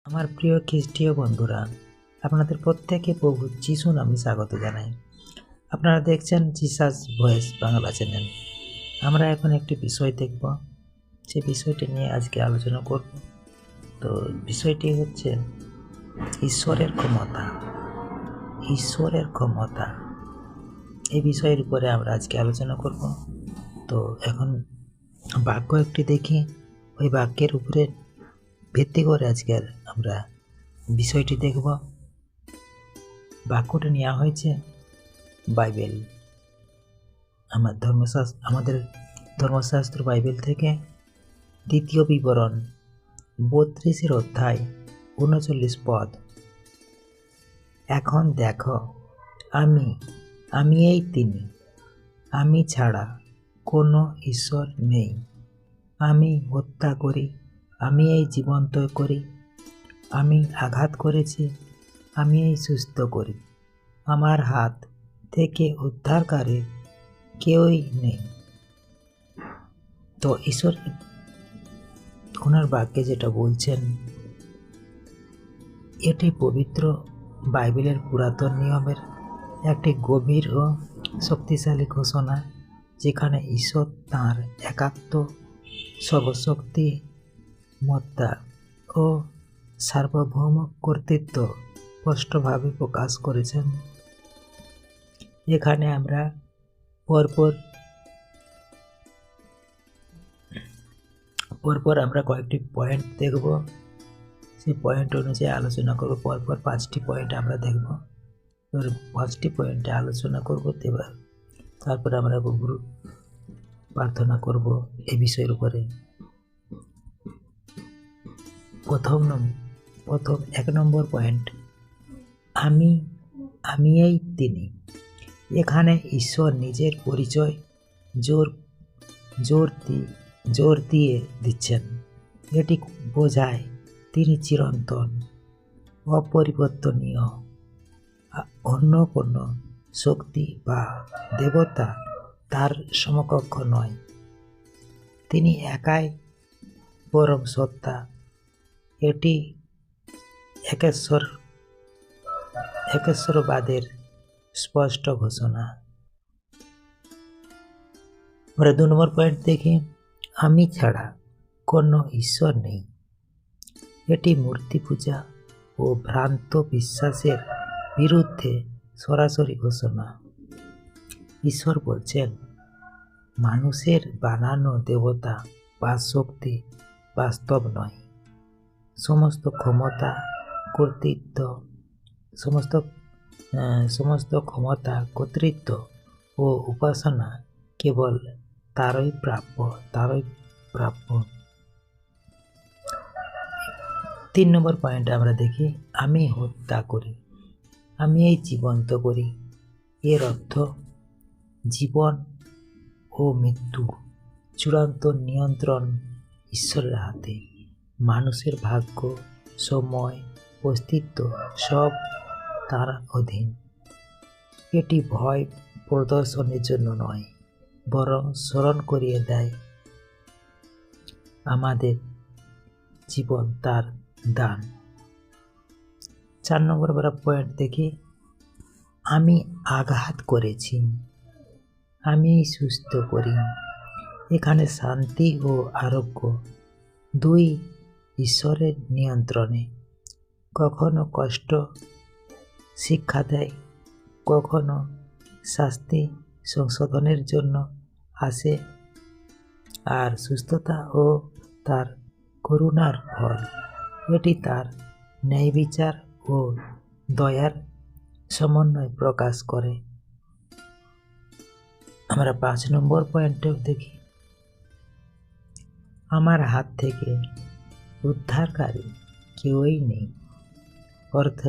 আমার প্রিয় খ্রিস্টীয় বন্ধুরা, আপনাদের প্রত্যেকে প্রভু যিশু নামে স্বাগত জানাই। আপনারা দেখছেন জিসাস ভয়েস বাংলা চ্যানেল। আমরা এখন একটি বিষয় দেখব, যে বিষয়টি নিয়ে আজকে আলোচনা করব। তো বিষয়টি হচ্ছে ঈশ্বরের ক্ষমতা। ঈশ্বরের ক্ষমতা এই বিষয়ের উপরে আমরা আজকে আলোচনা করব। তো এখন বাক্য একটি দেখি, ওই বাক্যের উপরে ভিত্তি করে আজকের আমরা বিষয়টি দেখব। বাক্যটি নেওয়া হয়েছে বাইবেল, আমাদের ধর্মশাস্ত্র বাইবেল থেকে, দ্বিতীয় বিবরণ 32 অধ্যায় 39 পদ। এখন দেখো, আমি এই তিনি, আমি ছাড়া কোনো ঈশ্বর নেই। আমি হত্যা করি, আমি এই জীবন্ত করি, আমি আঘাত করেছি, আমি এই সুস্থ করি। আমার হাত থেকে উদ্ধারকারী কেউই নেই। তো ঈশ্বর ওনার বাক্যে যেটা বলছেন, এটি পবিত্র বাইবেলের পুরাতন নিয়মের একটি গভীর ও শক্তিশালী ঘোষণা, যেখানে ঈশ্বর তাঁর একাত্ম, সর্বশক্তিমত্তা ও সার্বভৌম কর্তৃত্ব স্পষ্টভাবে প্রকাশ করেছেন। এখানে আমরা পরপর আমরা কয়েকটি পয়েন্ট দেখব, সেই পয়েন্ট অনুযায়ী আলোচনা করব। পরপর 5টি পয়েন্ট আমরা দেখব, এবার 5টি পয়েন্টে আলোচনা করব। তারপরে আমরা গুরু প্রার্থনা করব এই বিষয়ের উপরে। প্রথম 1 নম্বর পয়েন্ট, আমি এই তিনি। এখানে ঈশ্বর নিজের পরিচয় জোর দিয়ে দিচ্ছেন। এটি বোঝায় তিনি চিরন্তন, অপরিবর্তনীয়, অন্য কোনো শক্তি বা দেবতা তার সমকক্ষ নয়। তিনি একাই পরম সত্তা। এটি একেশ্বরবাদের স্পষ্ট ঘোষণা। আমরা 2 নম্বর পয়েন্ট দেখি, আমি ছাড়া কোনো ঈশ্বর নেই। এটি মূর্তি পূজা ও ভ্রান্ত বিশ্বাসের বিরুদ্ধে সরাসরি ঘোষণা। ঈশ্বর বলছেন, মানুষের বানানো দেবতা বা শক্তি বাস্তব নয়। সমস্ত ক্ষমতা, কর্তৃত্ব ও উপাসনা কেবল তারই প্রাপ্য। 3 নম্বর পয়েন্টে আমরা দেখি, আমি হত্যা করি, আমি এই জীবন্ত করি। এর অর্থ জীবন ও মৃত্যু চূড়ান্ত নিয়ন্ত্রণ ঈশ্বরের হাতে। মানুষের ভাগ্য, সময়, অস্তিত্ব সব তার অধীন। এটি ভয় প্রদর্শনের জন্য নয়, বরং স্মরণ করিয়ে দেয় আমাদের জীবন তার দান। 4 নম্বর পয়েন্ট দেখি, আমি আঘাত করেছি, আমি সুস্থ করি। এখানে শান্তি ও আরোগ্য দুই ঈশ্বরের নিয়ন্ত্রণে। কখনো কষ্ট শিক্ষা দেয়, কখনো শাস্তি সংশোধনের জন্য আসে, আর সুস্থতা ও তার করুণার ফল। এটি তার ন্যায় বিচার ও দয়ার সমন্বয় প্রকাশ করে। আমরা 5 নম্বর পয়েন্টেও দেখি, আমার হাত থেকে উদ্ধারকারী কেউই নেই। অর্থ,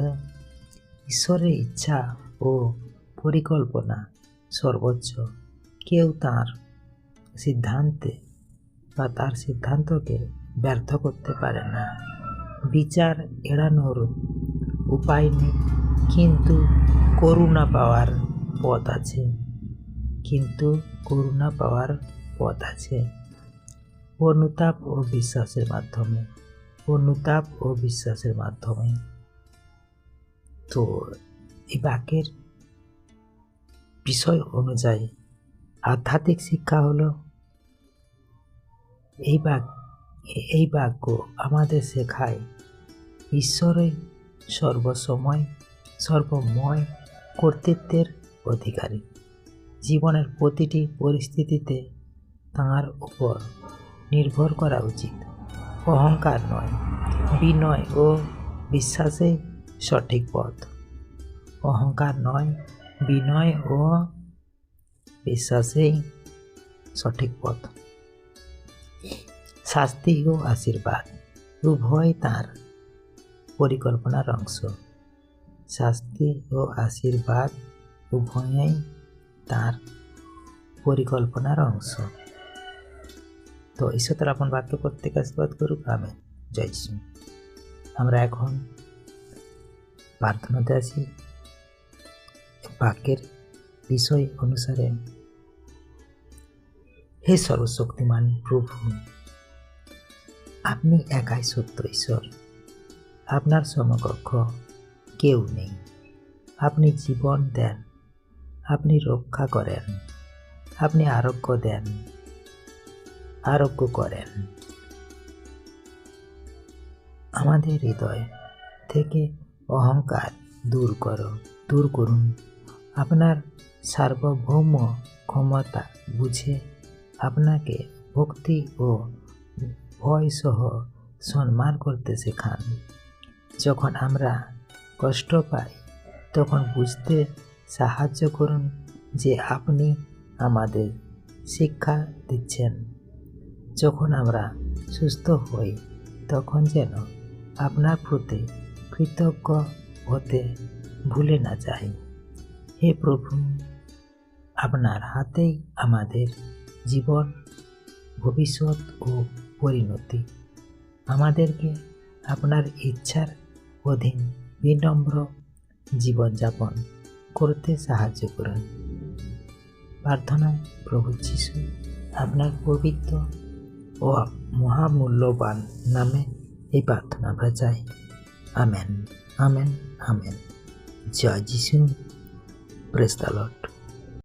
ঈশ্বরের ইচ্ছা ও পরিকল্পনা সর্বোচ্চ। কেউ তার সিদ্ধান্তকে ব্যর্থ করতে পারে না। বিচার এড়ানোর উপায় নেই, কিন্তু করুণা পাওয়ার পথ আছে। অনুতাপ ও বিশ্বাসের মাধ্যমে অনুতাপ ও বিশ্বাসের মাধ্যমে। তো এই বাক্যের বিষয় অনুযায়ী আধ্যাত্মিক শিক্ষা হলো এই বাক্য আমাদের শেখায় ঈশ্বরের সর্বসময় সর্বময় কর্তৃত্বের অধিকারী। জীবনের প্রতিটি পরিস্থিতিতে তাঁর উপর নির্ভর করা উচিত। অহংকার নয়, বিনয় ও বিশ্বাসে সঠিক পথ। অহংকার নয়, বিনয় ও বিশ্বাসেই সঠিক পথ। শাস্তি ও আশীর্বাদ উভয় তাঁর পরিকল্পনার অংশ। শাস্তি ও আশীর্বাদ উভয়ই তাঁর পরিকল্পনার অংশ। তো ঈশ্বর তার আপন বাক্য প্রত্যেক আশীর্বাদ করুক। আমেন। জয় যিশু। আমরা এখন প্রার্থনাতে আছি। বাক্যের বিষয় অনুসারে, হে সর্বশক্তিমান প্রভু, আপনি একাই সত্য ঈশ্বর। আপনার সমকক্ষ কেউ নেই। আপনি জীবন দেন, আপনি রক্ষা করেন, আপনি আরোগ্য দেন, আরোগ্য করেন। আমাদের হৃদয় থেকে অহংকার দূর করুন। আপনার সার্বভৌম ক্ষমতা বুঝে আপনাকে ভক্তি ও ভয় সহ সম্মান করতে শেখান। যখন আমরা কষ্ট পাই তখন বুঝতে সাহায্য করুন যে আপনি আমাদের শিক্ষা দিচ্ছেন। যখন আমরা সুস্থ হই তখন যেন আপনার প্রতি কৃতজ্ঞ হতে ভুলে না যাই। হে প্রভু, আপনার হাতেই আমাদের জীবন, ভবিষ্যৎ ও পরিণতি। আমাদেরকে আপনার ইচ্ছার অধীন বিনম্র জীবনযাপন করতে সাহায্য করুন। প্রার্থনা, প্রভু যিশু আপনার পবিত্র ও মহামূল্যবান নামে এই প্রার্থনা আমরা চাই। Amen, amen, amen. জয় যিশু। Praise the Lord.